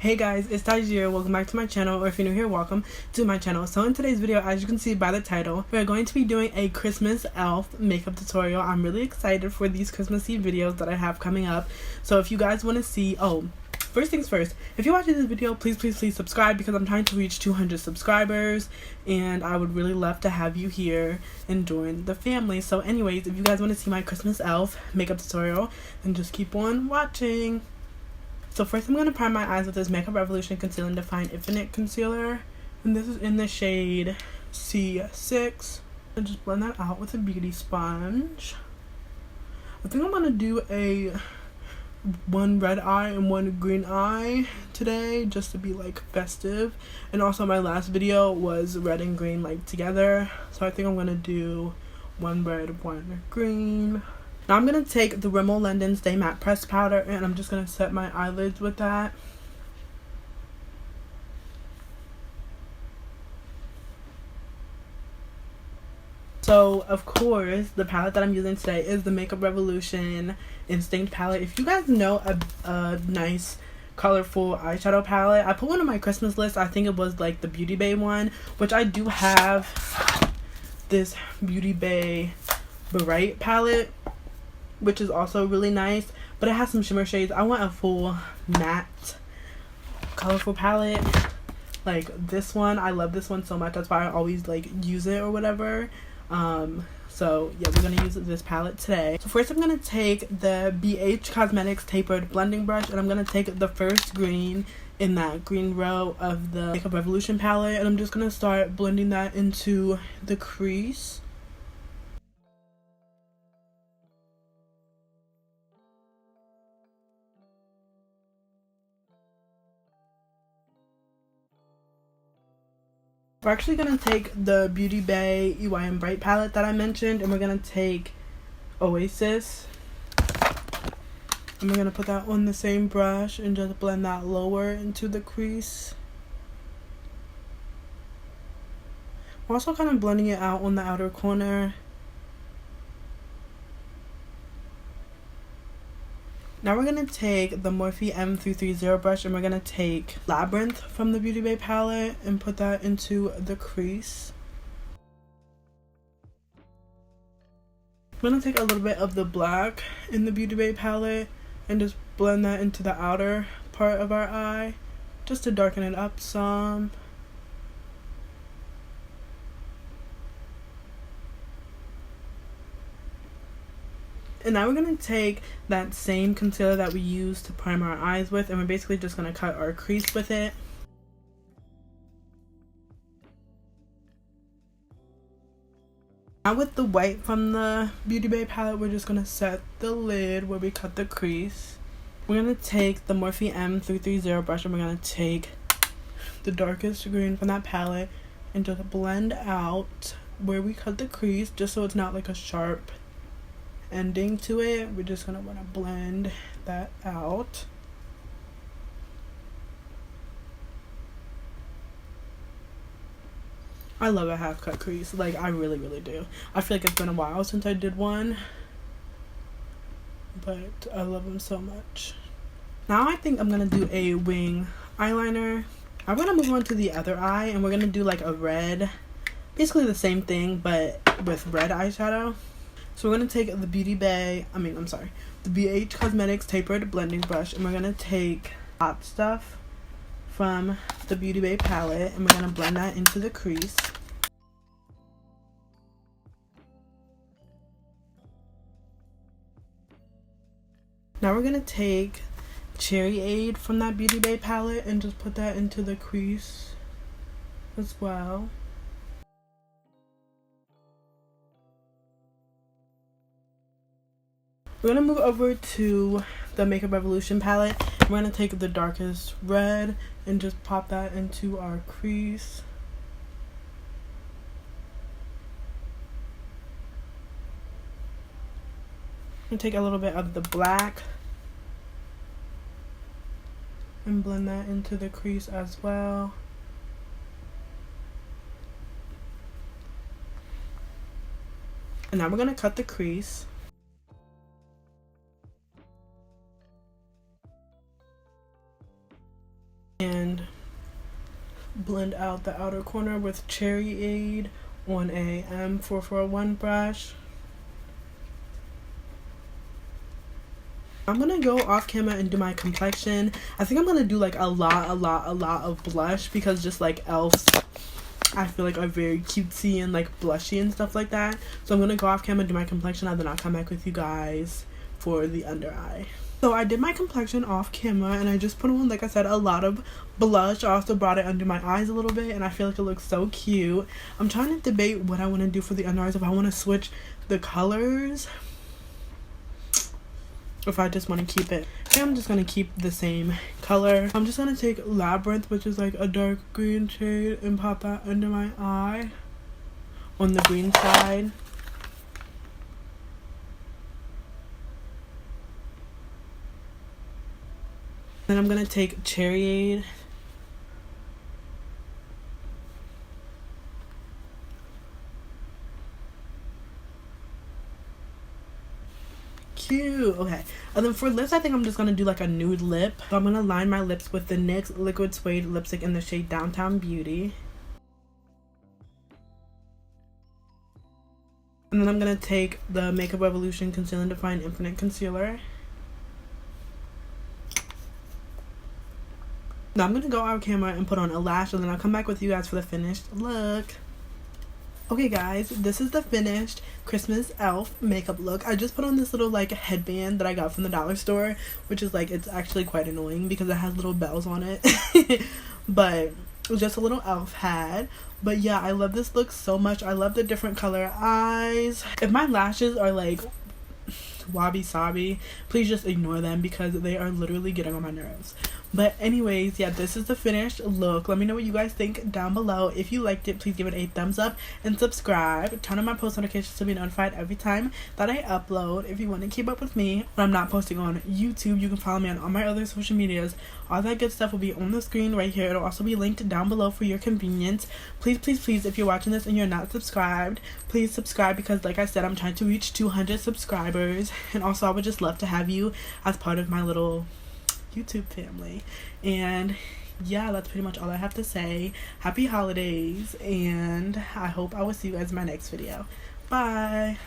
Hey guys, it's Dyjere. Welcome back to my channel, or if you're new here, welcome to my channel. So in today's video, as you can see by the title, we're going to be doing a Christmas elf makeup tutorial. I'm really excited for these Christmassy videos that I have coming up. So if you guys want to see, first things first, if you're watching this video, please subscribe, because I'm trying to reach 200 subscribers and I would really love to have you here and join the family. So anyways, if you guys want to see my Christmas elf makeup tutorial, then just keep on watching. So first I'm going to prime my eyes with this Makeup Revolution Conceal and Define Infinite Concealer. And this is in the shade C6. And just blend that out with a beauty sponge. I think I'm going to do one red eye and one green eye today, just to be like festive. And also my last video was red and green like together. So I think I'm going to do one red, one green. Now I'm going to take the Rimmel London Stay Matte Pressed Powder and I'm just going to set my eyelids with that. So of course the palette that I'm using today is the Makeup Revolution Instinct palette. If you guys know a nice colorful eyeshadow palette, I put one on my Christmas list. I think it was like the Beauty Bay one, which I do have this Beauty Bay Bright palette, which is also really nice, but it has some shimmer shades. I want a full matte colorful palette like this one. I love this one so much, that's why I always like use it or whatever. So yeah, we're gonna use this palette today. So first I'm gonna take the BH Cosmetics Tapered Blending Brush and I'm gonna take the first green in that green row of the Makeup Revolution palette and I'm just gonna start blending that into the crease. We're actually going to take the Beauty Bay EYM Bright palette that I mentioned and we're going to take Oasis. And we're going to put that on the same brush and just blend that lower into the crease. We're also kind of blending it out on the outer corner. Now we're going to take the Morphe M330 brush and we're going to take Labyrinth from the Beauty Bay palette and put that into the crease. I'm going to take a little bit of the black in the Beauty Bay palette and just blend that into the outer part of our eye, just to darken it up some. And now we're going to take that same concealer that we used to prime our eyes with and we're basically just going to cut our crease with it. Now with the white from the Beauty Bay palette, we're just going to set the lid where we cut the crease. We're going to take the Morphe M330 brush and we're going to take the darkest green from that palette and just blend out where we cut the crease, just so it's not like a sharp ending to it. We're just gonna want to blend that out. I love a half cut crease, like I really do. I feel like it's been a while since I did one, but I love them so much. Now I think I'm gonna do a wing eyeliner. I'm gonna move on to the other eye and we're gonna do like a red, basically the same thing but with red eyeshadow. So we're going to take the the BH Cosmetics Tapered Blending Brush and we're going to take Hot Stuff from the Beauty Bay palette and we're going to blend that into the crease. Now we're going to take Cherry Aid from that Beauty Bay palette and just put that into the crease as well. We're going to move over to the Makeup Revolution palette. We're going to take the darkest red and just pop that into our crease. I'm going to take a little bit of the black and blend that into the crease as well. And now we're going to cut the crease. blend out the outer corner with Cherry Aid on a M441 brush. I'm gonna go off camera and do my complexion. I think I'm gonna do like a lot of blush, because just like elves, I feel like are very cutesy and like blushy and stuff like that. So I'm gonna go off camera and do my complexion, and then I'll come back with you guys for the under eye. So I did my complexion off camera, and I just put on, like I said, a lot of blush. I also brought it under my eyes a little bit, and I feel like it looks so cute. I'm trying to debate what I want to do for the under eyes, if I want to switch the colors, if I just want to keep it. Okay, I'm just going to keep the same color. I'm just going to take Labyrinth, which is like a dark green shade, and pop that under my eye on the green side. Then I'm going to take Cherry Aid. Cute. Okay, and then for lips, I think I'm just gonna do like a nude lip. So I'm gonna line my lips with the NYX Liquid Suede lipstick in the shade Downtown Beauty. And then I'm gonna take the Makeup Revolution Conceal and Define Infinite Concealer. Now I'm gonna go on camera and put on a lash, and then I'll come back with you guys for the finished look. Okay guys, this is the finished Christmas elf makeup look. I just put on this little like headband that I got from the dollar store, which is like, it's actually quite annoying because it has little bells on it. But it's just a little elf hat. But yeah, I love this look so much. I love the different color eyes. If my lashes are like wabi sabi, please just ignore them because they are literally getting on my nerves. But anyways, yeah, this is the finished look. Let me know what you guys think down below. If you liked it, please give it a thumbs up and subscribe. Turn on my post notifications to be notified every time that I upload. If you want to keep up with me when I'm not posting on YouTube, you can follow me on all my other social medias. All that good stuff will be on the screen right here. It'll also be linked down below for your convenience. Please, please, please, if you're watching this and you're not subscribed, please subscribe, because like I said, I'm trying to reach 200 subscribers. And also, I would just love to have you as part of my little YouTube family. And yeah, that's pretty much all I have to say. Happy holidays, and I hope I will see you guys in my next video. Bye.